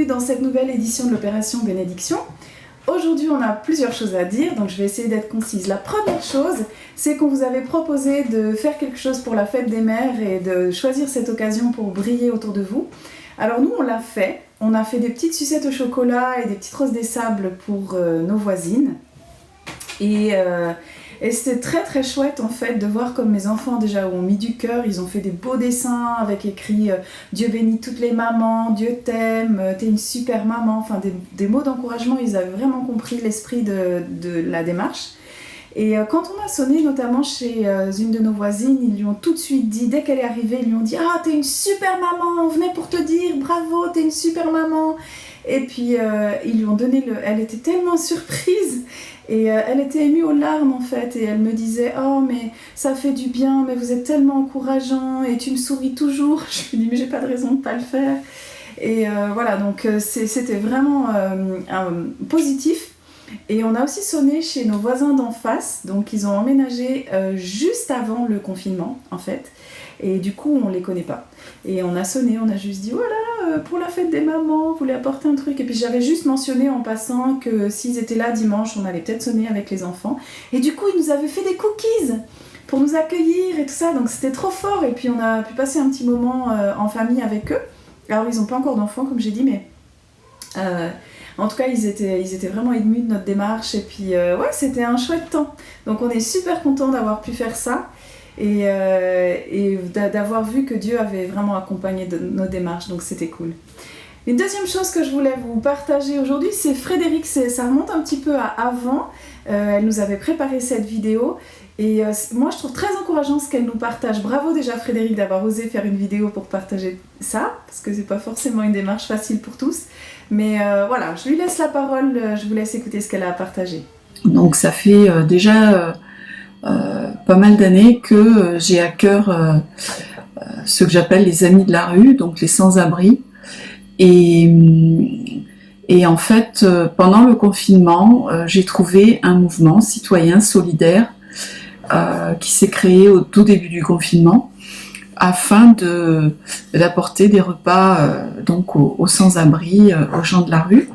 bienvenue dans cette nouvelle édition de l'opération Bénédiction. Aujourd'hui, on a plusieurs choses à dire, donc je vais essayer d'être concise. La première chose, c'est qu'on vous avait proposé de faire quelque chose pour la fête des mères et de choisir cette occasion pour briller autour de vous. Alors nous, on l'a fait. On a fait des petites sucettes au chocolat et des petites roses des sables pour nos voisines. Et c'était très très chouette en fait de voir comme mes enfants déjà ont mis du cœur, ils ont fait des beaux dessins avec écrit Dieu bénit toutes les mamans, Dieu t'aime, t'es une super maman, enfin des mots d'encouragement, ils avaient vraiment compris l'esprit de la démarche. Et quand on a sonné notamment chez une de nos voisines, ils lui ont tout de suite dit, dès qu'elle est arrivée, ils lui ont dit « Ah, t'es une super maman, on venait pour te dire bravo, t'es une super maman !» Et puis ils lui ont donné elle était tellement surprise et elle était émue aux larmes en fait et elle me disait « Oh mais ça fait du bien, mais vous êtes tellement encourageant et tu me souris toujours !» Je lui dis « Mais j'ai pas de raison de pas le faire !» Et voilà, donc c'était vraiment positif. Et on a aussi sonné chez nos voisins d'en face, donc ils ont emménagé juste avant le confinement en fait, et du coup on les connaît pas. Et on a sonné, on a juste dit voilà, pour la fête des mamans, vous voulez apporter un truc. Et puis j'avais juste mentionné en passant que s'ils étaient là dimanche, on allait peut-être sonner avec les enfants. Et du coup ils nous avaient fait des cookies pour nous accueillir et tout ça, donc c'était trop fort. Et puis on a pu passer un petit moment en famille avec eux. Alors ils n'ont pas encore d'enfants comme j'ai dit, mais... en tout cas, ils étaient vraiment émus de notre démarche et puis ouais, c'était un chouette temps. Donc on est super contents d'avoir pu faire ça et d'avoir vu que Dieu avait vraiment accompagné nos démarches, donc c'était cool. Une deuxième chose que je voulais vous partager aujourd'hui, c'est Frédéric, ça remonte un petit peu à avant. Elle nous avait préparé cette vidéo et moi je trouve très encourageant ce qu'elle nous partage. Bravo déjà Frédéric d'avoir osé faire une vidéo pour partager ça, parce que c'est pas forcément une démarche facile pour tous. Mais voilà, je lui laisse la parole, je vous laisse écouter ce qu'elle a à partager. Donc ça fait déjà pas mal d'années que j'ai à cœur ce que j'appelle les amis de la rue, donc les sans-abri. Et en fait, pendant le confinement, j'ai trouvé un mouvement citoyen solidaire qui s'est créé au tout début du confinement afin d'apporter des repas donc aux sans-abri, aux gens de la rue.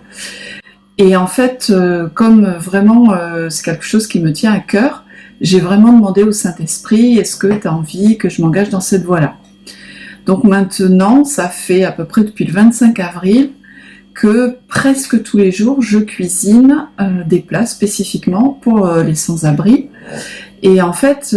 Et en fait, comme vraiment c'est quelque chose qui me tient à cœur, j'ai vraiment demandé au Saint-Esprit, est-ce que tu as envie que je m'engage dans cette voie-là ? Donc maintenant, ça fait à peu près depuis le 25 avril que presque tous les jours, je cuisine des plats spécifiquement pour les sans-abri. Et en fait,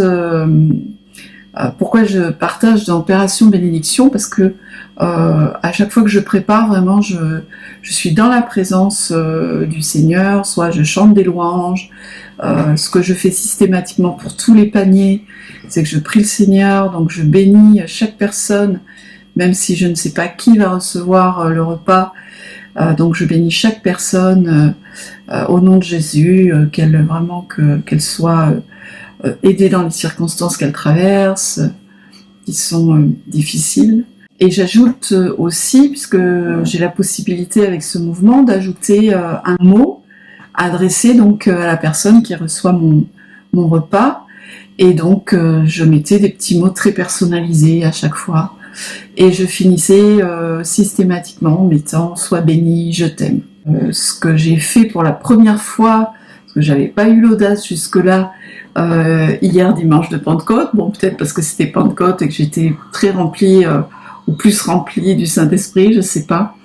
pourquoi je partage dans l'opération Bénédiction ? Parce que à chaque fois que je prépare, vraiment, je suis dans la présence du Seigneur, soit je chante des louanges. Ce que je fais systématiquement pour tous les paniers, c'est que je prie le Seigneur, donc je bénis chaque personne, même si je ne sais pas qui va recevoir le repas. Donc je bénis chaque personne au nom de Jésus, qu'elle soit aidée dans les circonstances qu'elle traverse, qui sont difficiles. Et j'ajoute aussi, puisque j'ai la possibilité avec ce mouvement, d'ajouter un mot adressé donc à la personne qui reçoit mon repas. Et donc je mettais des petits mots très personnalisés à chaque fois. Et je finissais systématiquement en mettant « Sois béni, je t'aime ». Ce que j'ai fait pour la première fois, parce que j'avais pas eu l'audace jusque-là, hier dimanche de Pentecôte, bon peut-être parce que c'était Pentecôte et que j'étais très remplie, ou plus remplie du Saint-Esprit, je sais pas,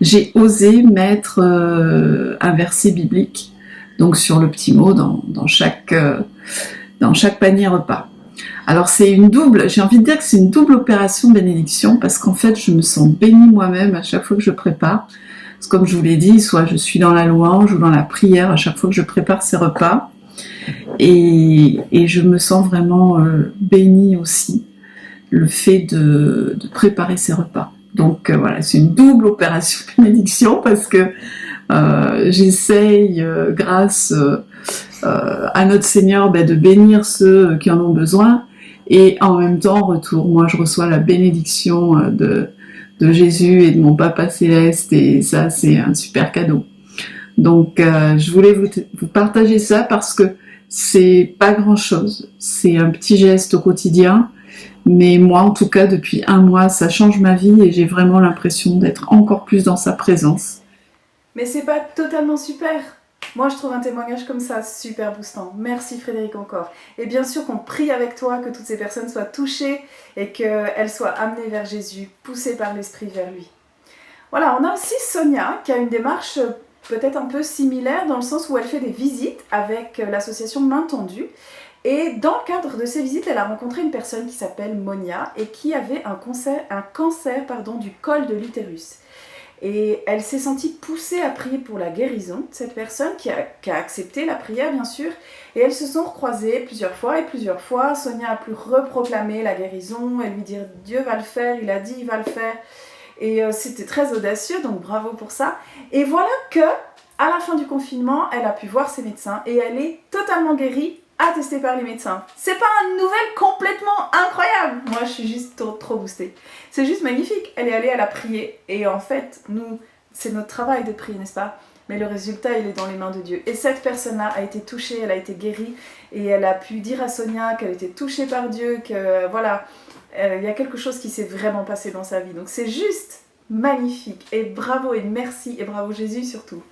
j'ai osé mettre un verset biblique, donc sur le petit mot dans chaque panier repas. Alors j'ai envie de dire que c'est une double opération bénédiction, parce qu'en fait je me sens bénie moi-même à chaque fois que je prépare. Parce que comme je vous l'ai dit, soit je suis dans la louange ou dans la prière à chaque fois que je prépare ces repas, et je me sens vraiment bénie aussi, le fait de préparer ces repas. Donc voilà, c'est une double opération bénédiction, parce que j'essaye, grâce à notre Seigneur, de bénir ceux qui en ont besoin, et en même temps, en retour, moi je reçois la bénédiction de Jésus et de mon Papa Céleste, et ça c'est un super cadeau. Donc je voulais vous partager ça, parce que c'est pas grand chose, c'est un petit geste au quotidien, Mais moi, en tout cas, depuis 1 mois, ça change ma vie et j'ai vraiment l'impression d'être encore plus dans sa présence. Mais c'est pas totalement super. Moi, je trouve un témoignage comme ça super boostant. Merci Frédéric encore. Et bien sûr qu'on prie avec toi que toutes ces personnes soient touchées et qu'elles soient amenées vers Jésus, poussées par l'Esprit vers lui. Voilà, on a aussi Sonia qui a une démarche peut-être un peu similaire dans le sens où elle fait des visites avec l'association Main Tendue. Et dans le cadre de ces visites, elle a rencontré une personne qui s'appelle Monia et qui avait un cancer du col de l'utérus. Et elle s'est sentie poussée à prier pour la guérison de cette personne qui a accepté la prière bien sûr. Et elles se sont recroisées plusieurs fois et plusieurs fois. Sonia a pu reproclamer la guérison et lui dire Dieu va le faire, il a dit il va le faire. Et c'était très audacieux, donc bravo pour ça. Et voilà que, à la fin du confinement, elle a pu voir ses médecins et elle est totalement guérie, attestée par les médecins. C'est pas une nouvelle complètement incroyable. Moi, je suis juste trop boostée. C'est juste magnifique. Elle est allée, elle a prié. Et en fait, nous, c'est notre travail de prier, n'est-ce pas ? Mais le résultat, il est dans les mains de Dieu. Et cette personne-là a été touchée, elle a été guérie. Et elle a pu dire à Sonia qu'elle était touchée par Dieu, que voilà... Il y a quelque chose qui s'est vraiment passé dans sa vie. Donc c'est juste magnifique. Et bravo et merci et bravo Jésus surtout.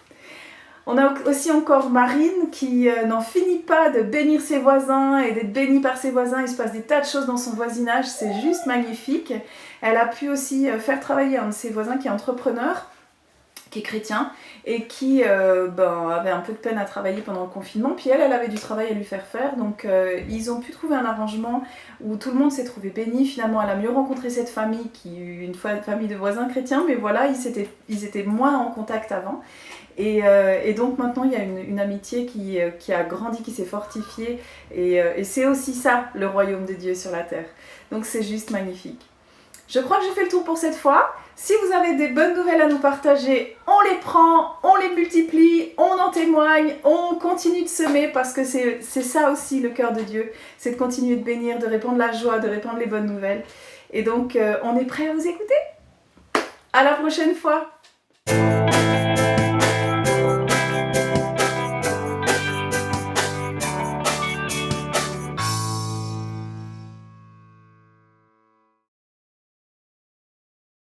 On a aussi encore Marine qui n'en finit pas de bénir ses voisins et d'être bénie par ses voisins. Il se passe des tas de choses dans son voisinage. C'est juste magnifique. Elle a pu aussi faire travailler un de ses voisins qui est entrepreneur, qui est chrétien et qui avait un peu de peine à travailler pendant le confinement, puis elle avait du travail à lui faire faire, donc ils ont pu trouver un arrangement où tout le monde s'est trouvé béni. Finalement, elle a mieux rencontré cette famille qui est une famille de voisins chrétiens, mais voilà, ils étaient moins en contact avant. Et donc maintenant, il y a une amitié qui a grandi, qui s'est fortifiée, et c'est aussi ça, le royaume de Dieu sur la terre. Donc c'est juste magnifique. Je crois que j'ai fait le tour pour cette fois. Si vous avez des bonnes nouvelles à nous partager, on les prend, on les multiplie, on en témoigne, on continue de semer parce que c'est ça aussi le cœur de Dieu. C'est de continuer de bénir, de répandre la joie, de répandre les bonnes nouvelles. Et donc, on est prêt à vous écouter ? À la prochaine fois !